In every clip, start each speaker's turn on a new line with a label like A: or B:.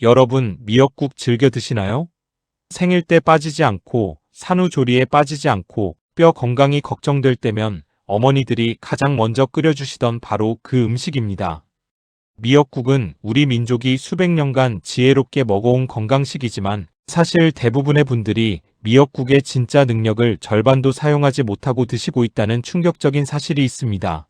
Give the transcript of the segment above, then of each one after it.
A: 여러분, 미역국 즐겨 드시나요? 생일 때 빠지지 않고, 산후조리에 빠지지 않고, 뼈 건강이 걱정될 때면 어머니들이 가장 먼저 끓여주시던 바로 그 음식입니다. 미역국은 우리 민족이 수백 년간 지혜롭게 먹어온 건강식이지만 사실 대부분의 분들이 미역국의 진짜 능력을 절반도 사용하지 못하고 드시고 있다는 충격적인 사실이 있습니다.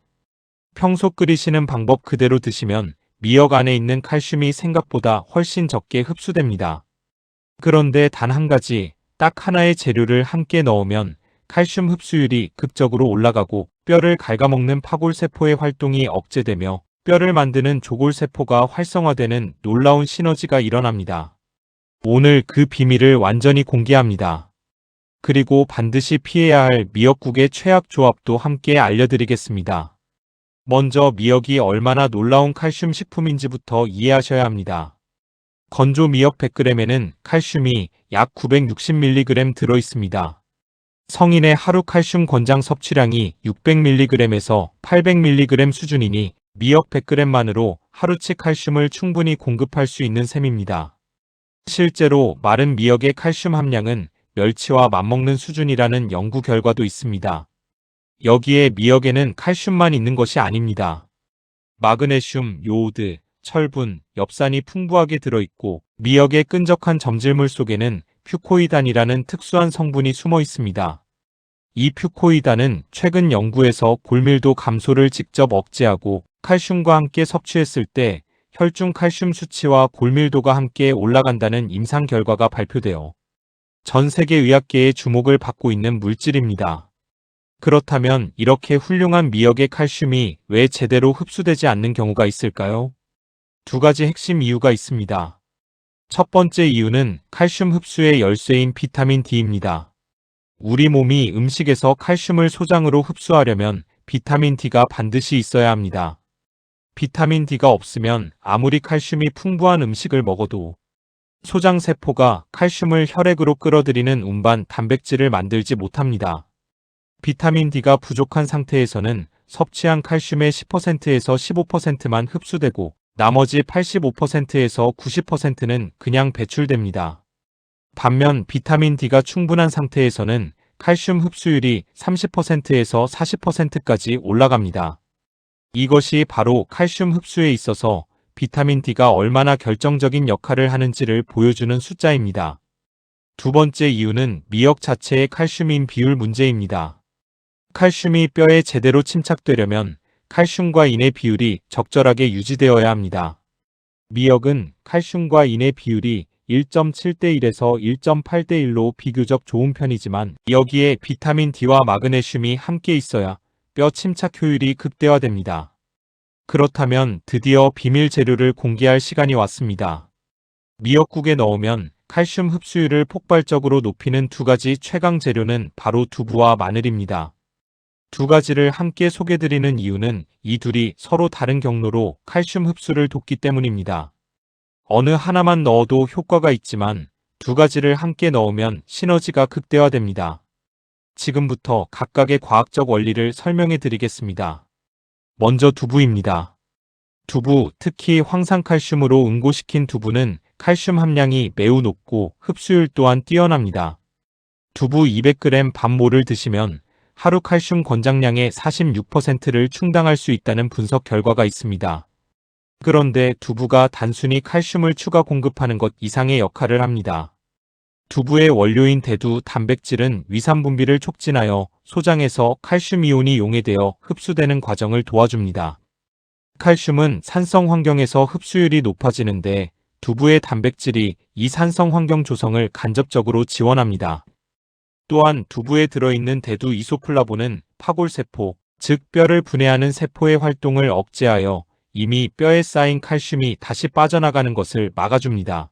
A: 평소 끓이시는 방법 그대로 드시면 미역 안에 있는 칼슘이 생각보다 훨씬 적게 흡수됩니다. 그런데 단 한 가지, 딱 하나의 재료를 함께 넣으면 칼슘 흡수율이 급적으로 올라가고 뼈를 갉아먹는 파골세포의 활동이 억제되며 뼈를 만드는 조골세포가 활성화되는 놀라운 시너지가 일어납니다. 오늘 그 비밀을 완전히 공개합니다. 그리고 반드시 피해야 할 미역국의 최악 조합도 함께 알려드리겠습니다. 먼저 미역이 얼마나 놀라운 칼슘 식품인지부터 이해하셔야 합니다. 건조 미역 100g에는 칼슘이 약 960mg 들어있습니다. 성인의 하루 칼슘 권장 섭취량이 600mg에서 800mg 수준이니 미역 100g만으로 하루치 칼슘을 충분히 공급할 수 있는 셈입니다. 실제로 마른 미역의 칼슘 함량은 멸치와 맞먹는 수준이라는 연구 결과도 있습니다. 여기에 미역에는 칼슘만 있는 것이 아닙니다. 마그네슘, 요오드, 철분, 엽산이 풍부하게 들어있고 미역의 끈적한 점질물 속에는 퓨코이단이라는 특수한 성분이 숨어 있습니다. 이 퓨코이단은 최근 연구에서 골밀도 감소를 직접 억제하고 칼슘과 함께 섭취했을 때 혈중 칼슘 수치와 골밀도가 함께 올라간다는 임상 결과가 발표되어 전 세계 의학계의 주목을 받고 있는 물질입니다. 그렇다면 이렇게 훌륭한 미역의 칼슘이 왜 제대로 흡수되지 않는 경우가 있을까요? 두 가지 핵심 이유가 있습니다. 첫 번째 이유는 칼슘 흡수의 열쇠인 비타민 D입니다. 우리 몸이 음식에서 칼슘을 소장으로 흡수하려면 비타민 D가 반드시 있어야 합니다. 비타민 D가 없으면 아무리 칼슘이 풍부한 음식을 먹어도 소장세포가 칼슘을 혈액으로 끌어들이는 운반 단백질을 만들지 못합니다. 비타민 D가 부족한 상태에서는 섭취한 칼슘의 10%에서 15%만 흡수되고 나머지 85%에서 90%는 그냥 배출됩니다. 반면 비타민 D가 충분한 상태에서는 칼슘 흡수율이 30%에서 40%까지 올라갑니다. 이것이 바로 칼슘 흡수에 있어서 비타민 D가 얼마나 결정적인 역할을 하는지를 보여주는 숫자입니다. 두 번째 이유는 미역 자체의 칼슘인 비율 문제입니다. 칼슘이 뼈에 제대로 침착되려면 칼슘과 인의 비율이 적절하게 유지되어야 합니다. 미역은 칼슘과 인의 비율이 1.7대 1에서 1.8대 1로 비교적 좋은 편이지만 여기에 비타민 D와 마그네슘이 함께 있어야 뼈 침착 효율이 극대화됩니다. 그렇다면 드디어 비밀 재료를 공개할 시간이 왔습니다. 미역국에 넣으면 칼슘 흡수율을 폭발적으로 높이는 두 가지 최강 재료는 바로 두부와 마늘입니다. 두 가지를 함께 소개드리는 이유는 이 둘이 서로 다른 경로로 칼슘 흡수를 돕기 때문입니다. 어느 하나만 넣어도 효과가 있지만 두 가지를 함께 넣으면 시너지가 극대화됩니다. 지금부터 각각의 과학적 원리를 설명해 드리겠습니다. 먼저 두부입니다. 두부, 특히 황산칼슘으로 응고시킨 두부는 칼슘 함량이 매우 높고 흡수율 또한 뛰어납니다. 두부 200g 반모를 드시면 하루 칼슘 권장량의 46%를 충당할 수 있다는 분석 결과가 있습니다. 그런데 두부가 단순히 칼슘을 추가 공급하는 것 이상의 역할을 합니다. 두부의 원료인 대두 단백질은 위산 분비를 촉진하여 소장에서 칼슘 이온이 용해되어 흡수되는 과정을 도와줍니다. 칼슘은 산성 환경에서 흡수율이 높아지는데 두부의 단백질이 이 산성 환경 조성을 간접적으로 지원합니다. 또한 두부에 들어있는 대두 이소플라본은 파골세포, 즉 뼈를 분해하는 세포의 활동을 억제하여 이미 뼈에 쌓인 칼슘이 다시 빠져나가는 것을 막아줍니다.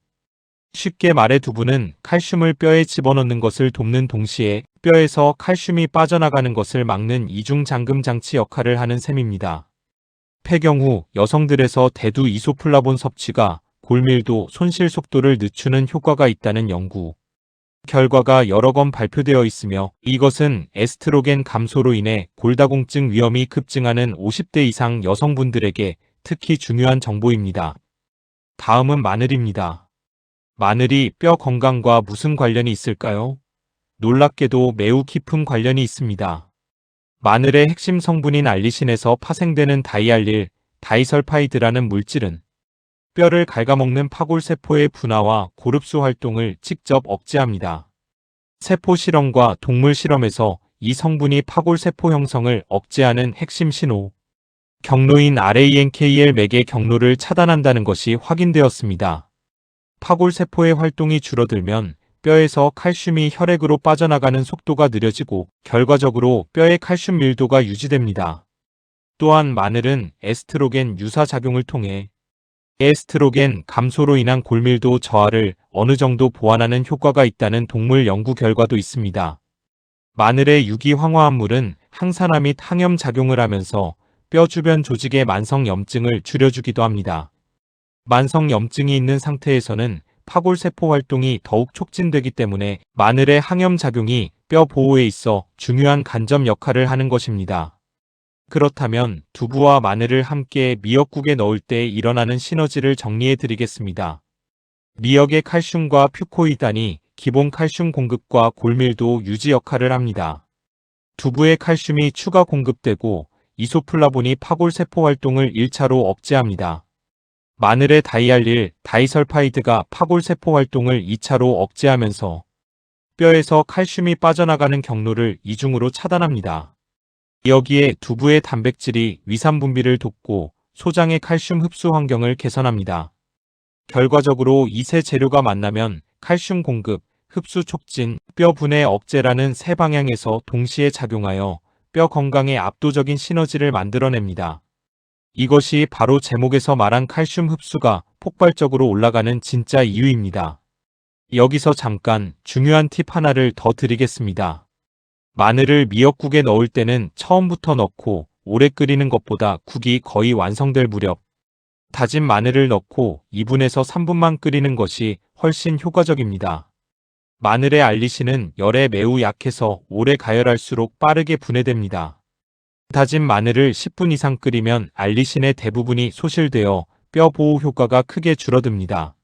A: 쉽게 말해 두부는 칼슘을 뼈에 집어넣는 것을 돕는 동시에 뼈에서 칼슘이 빠져나가는 것을 막는 이중 잠금 장치 역할을 하는 셈입니다. 폐경 후 여성들에서 대두 이소플라본 섭취가 골밀도, 손실 속도를 늦추는 효과가 있다는 연구 결과가 여러 건 발표되어 있으며 이것은 에스트로겐 감소로 인해 골다공증 위험이 급증하는 50대 이상 여성분들에게 특히 중요한 정보입니다. 다음은 마늘입니다. 마늘이 뼈 건강과 무슨 관련이 있을까요? 놀랍게도 매우 깊은 관련이 있습니다. 마늘의 핵심 성분인 알리신에서 파생되는 다이알릴, 다이설파이드라는 물질은 뼈를 갉아먹는 파골세포의 분화와 고릅수 활동을 직접 억제합니다. 세포 실험과 동물 실험에서 이 성분이 파골세포 형성을 억제하는 핵심 신호, 경로인 RANKL 맥의 경로를 차단한다는 것이 확인되었습니다. 파골세포의 활동이 줄어들면 뼈에서 칼슘이 혈액으로 빠져나가는 속도가 느려지고 결과적으로 뼈의 칼슘 밀도가 유지됩니다. 또한 마늘은 에스트로겐 유사 작용을 통해 에스트로겐 감소로 인한 골밀도 저하를 어느 정도 보완하는 효과가 있다는 동물 연구 결과도 있습니다. 마늘의 유기황화합물은 항산화 및 항염 작용을 하면서 뼈 주변 조직의 만성염증을 줄여주기도 합니다. 만성염증이 있는 상태에서는 파골세포 활동이 더욱 촉진되기 때문에 마늘의 항염작용이 뼈 보호에 있어 중요한 간접 역할을 하는 것입니다. 그렇다면 두부와 마늘을 함께 미역국에 넣을 때 일어나는 시너지를 정리해 드리겠습니다. 미역의 칼슘과 퓨코이단이 기본 칼슘 공급과 골밀도 유지 역할을 합니다. 두부의 칼슘이 추가 공급되고 이소플라본이 파골세포 활동을 1차로 억제합니다. 마늘의 다이알릴, 다이설파이드가 파골세포 활동을 2차로 억제하면서 뼈에서 칼슘이 빠져나가는 경로를 이중으로 차단합니다. 여기에 두부의 단백질이 위산 분비를 돕고 소장의 칼슘 흡수 환경을 개선합니다. 결과적으로 이 세 재료가 만나면 칼슘 공급, 흡수 촉진, 뼈 분해 억제라는 세 방향에서 동시에 작용하여 뼈 건강에 압도적인 시너지를 만들어냅니다. 이것이 바로 제목에서 말한 칼슘 흡수가 폭발적으로 올라가는 진짜 이유입니다. 여기서 잠깐 중요한 팁 하나를 더 드리겠습니다. 마늘을 미역국에 넣을 때는 처음부터 넣고 오래 끓이는 것보다 국이 거의 완성될 무렵 다진 마늘을 넣고 2분에서 3분만 끓이는 것이 훨씬 효과적입니다. 마늘의 알리신은 열에 매우 약해서 오래 가열할수록 빠르게 분해됩니다. 다진 마늘을 10분 이상 끓이면 알리신의 대부분이 소실되어 뼈 보호 효과가 크게 줄어듭니다.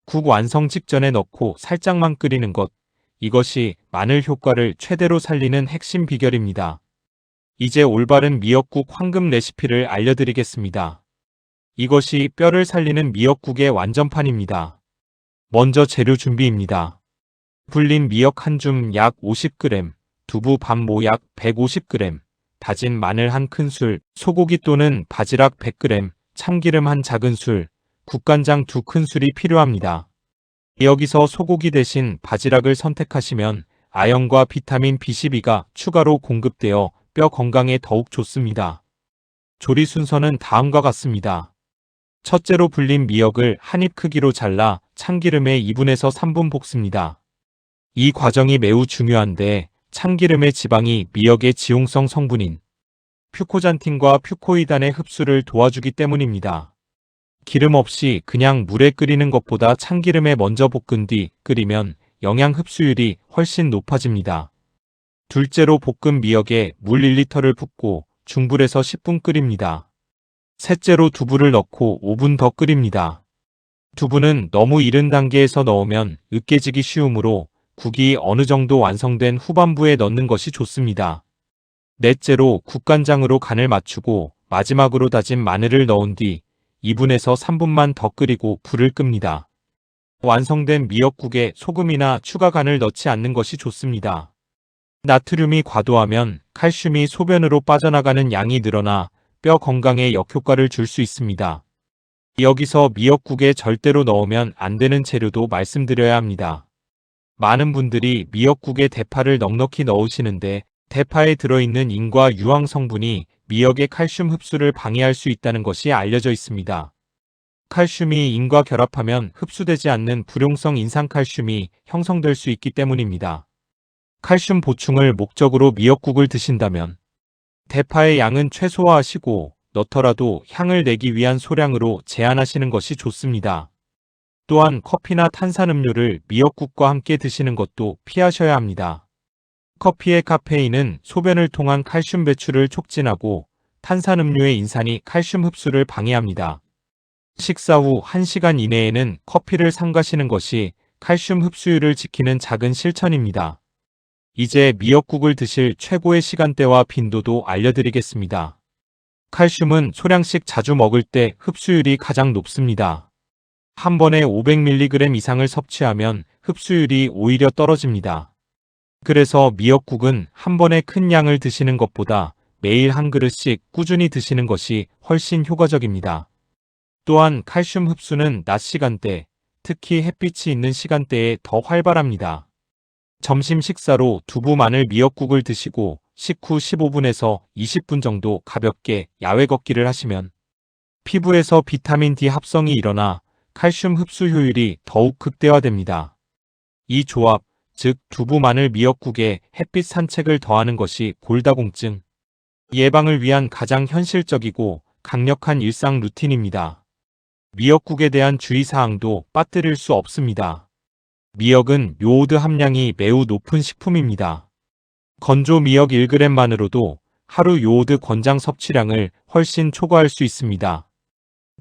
A: 국 완성 직전에 넣고 살짝만 끓이는 것, 이것이 마늘 효과를 최대로 살리는 핵심 비결입니다. 이제 올바른 미역국 황금 레시피를 알려드리겠습니다. 이것이 뼈를 살리는 미역국의 완전판입니다. 먼저 재료 준비입니다. 불린 미역 한 줌 약 50g, 두부 반 모 약 150g, 다진 마늘 한 큰술, 소고기 또는 바지락 100g, 참기름 한 작은술, 국간장 2큰술이 필요합니다. 여기서 소고기 대신 바지락을 선택하시면 아연과 비타민 B12가 추가로 공급되어 뼈 건강에 더욱 좋습니다. 조리 순서는 다음과 같습니다. 첫째로 불린 미역을 한 입 크기로 잘라 참기름에 2분에서 3분 볶습니다. 이 과정이 매우 중요한데 참기름의 지방이 미역의 지용성 성분인 퓨코잔틴과 퓨코이단의 흡수를 도와주기 때문입니다. 기름 없이 그냥 물에 끓이는 것보다 참기름에 먼저 볶은 뒤 끓이면 영양 흡수율이 훨씬 높아집니다. 둘째로 볶은 미역에 물 1리터를 붓고 중불에서 10분 끓입니다. 셋째로 두부를 넣고 5분 더 끓입니다. 두부는 너무 이른 단계에서 넣으면 으깨지기 쉬우므로 국이 어느 정도 완성된 후반부에 넣는 것이 좋습니다. 넷째로 국간장으로 간을 맞추고 마지막으로 다진 마늘을 넣은 뒤 2분에서 3분만 더 끓이고 불을 끕니다. 완성된 미역국에 소금이나 추가 간을 넣지 않는 것이 좋습니다. 나트륨이 과도하면 칼슘이 소변으로 빠져나가는 양이 늘어나 뼈 건강에 역효과를 줄 수 있습니다. 여기서 미역국에 절대로 넣으면 안 되는 재료도 말씀드려야 합니다. 많은 분들이 미역국에 대파를 넉넉히 넣으시는데 대파에 들어있는 인과 유황 성분이 미역의 칼슘 흡수를 방해할 수 있다는 것이 알려져 있습니다. 칼슘이 인과 결합하면 흡수되지 않는 불용성 인산칼슘이 형성될 수 있기 때문입니다. 칼슘 보충을 목적으로 미역국을 드신다면 대파의 양은 최소화하시고 넣더라도 향을 내기 위한 소량으로 제한하시는 것이 좋습니다. 또한 커피나 탄산음료를 미역국과 함께 드시는 것도 피하셔야 합니다. 커피의 카페인은 소변을 통한 칼슘 배출을 촉진하고 탄산음료의 인산이 칼슘 흡수를 방해합니다. 식사 후 1시간 이내에는 커피를 삼가시는 것이 칼슘 흡수율을 지키는 작은 실천입니다. 이제 미역국을 드실 최고의 시간대와 빈도도 알려드리겠습니다. 칼슘은 소량씩 자주 먹을 때 흡수율이 가장 높습니다. 한 번에 500mg 이상을 섭취하면 흡수율이 오히려 떨어집니다. 그래서 미역국은 한 번에 큰 양을 드시는 것보다 매일 한 그릇씩 꾸준히 드시는 것이 훨씬 효과적입니다. 또한 칼슘 흡수는 낮 시간대, 특히 햇빛이 있는 시간대에 더 활발합니다. 점심 식사로 두부 마늘 미역국을 드시고 식후 15분에서 20분 정도 가볍게 야외 걷기를 하시면 피부에서 비타민 D 합성이 일어나 칼슘 흡수 효율이 더욱 극대화됩니다. 이 조합, 즉 두부 마늘 미역국에 햇빛 산책을 더하는 것이 골다공증 예방을 위한 가장 현실적이고 강력한 일상 루틴입니다. 미역국에 대한 주의사항도 빠뜨릴 수 없습니다. 미역은 요오드 함량이 매우 높은 식품입니다. 건조 미역 1g만으로도 하루 요오드 권장 섭취량을 훨씬 초과할 수 있습니다.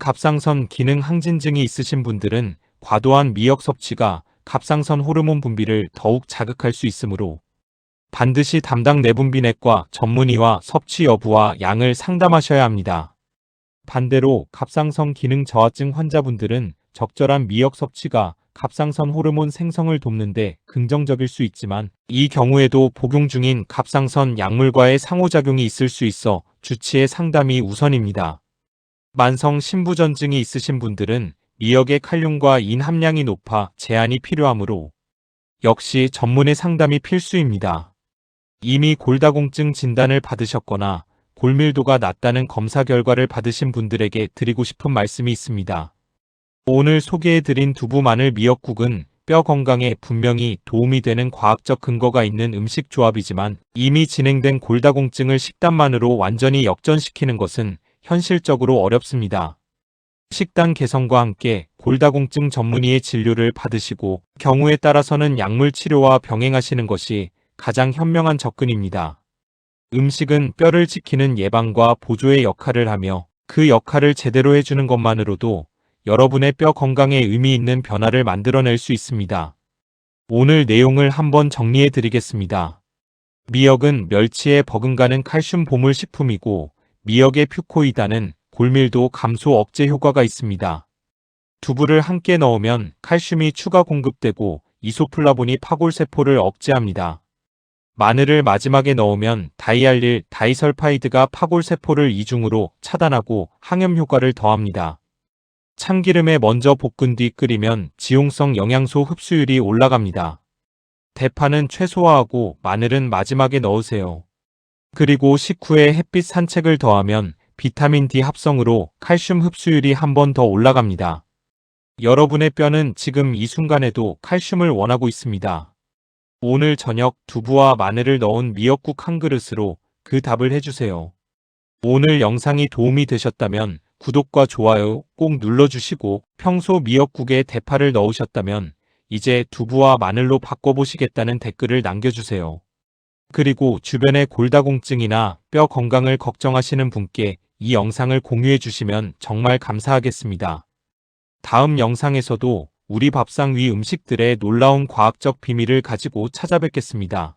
A: 갑상선 기능 항진증이 있으신 분들은 과도한 미역 섭취가 갑상선 호르몬 분비를 더욱 자극할 수 있으므로 반드시 담당 내분비내과 전문의와 섭취 여부와 양을 상담하셔야 합니다. 반대로 갑상선 기능 저하증 환자분들은 적절한 미역 섭취가 갑상선 호르몬 생성을 돕는데 긍정적일 수 있지만 이 경우에도 복용 중인 갑상선 약물과의 상호작용이 있을 수 있어 주치의 상담이 우선입니다. 만성 신부전증이 있으신 분들은 미역의 칼륨과 인 함량이 높아 제한이 필요하므로 역시 전문의 상담이 필수입니다. 이미 골다공증 진단을 받으셨거나 골밀도가 낮다는 검사 결과를 받으신 분들에게 드리고 싶은 말씀이 있습니다. 오늘 소개해드린 두부 마늘 미역국은 뼈 건강에 분명히 도움이 되는 과학적 근거가 있는 음식 조합이지만 이미 진행된 골다공증을 식단만으로 완전히 역전시키는 것은 현실적으로 어렵습니다. 식단 개선과 함께 골다공증 전문의의 진료를 받으시고 경우에 따라서는 약물 치료와 병행하시는 것이 가장 현명한 접근입니다. 음식은 뼈를 지키는 예방과 보조의 역할을 하며 그 역할을 제대로 해주는 것만으로도 여러분의 뼈 건강에 의미 있는 변화를 만들어낼 수 있습니다. 오늘 내용을 한번 정리해 드리겠습니다. 미역은 멸치에 버금가는 칼슘 보물 식품이고 미역의 퓨코이다는 골밀도 감소 억제 효과가 있습니다. 두부를 함께 넣으면 칼슘이 추가 공급되고 이소플라본이 파골세포를 억제합니다. 마늘을 마지막에 넣으면 다이알릴 다이설파이드가 파골세포를 이중으로 차단하고 항염 효과를 더합니다. 참기름에 먼저 볶은 뒤 끓이면 지용성 영양소 흡수율이 올라갑니다. 대파는 최소화하고 마늘은 마지막에 넣으세요. 그리고 식후에 햇빛 산책을 더하면 비타민 D 합성으로 칼슘 흡수율이 한 번 더 올라갑니다. 여러분의 뼈는 지금 이 순간에도 칼슘을 원하고 있습니다. 오늘 저녁 두부와 마늘을 넣은 미역국 한 그릇으로 그 답을 해주세요. 오늘 영상이 도움이 되셨다면 구독과 좋아요 꼭 눌러주시고 평소 미역국에 대파를 넣으셨다면 이제 두부와 마늘로 바꿔보시겠다는 댓글을 남겨주세요. 그리고 주변의 골다공증이나 뼈 건강을 걱정하시는 분께 이 영상을 공유해 주시면 정말 감사하겠습니다. 다음 영상에서도 우리 밥상 위 음식들의 놀라운 과학적 비밀을 가지고 찾아뵙겠습니다.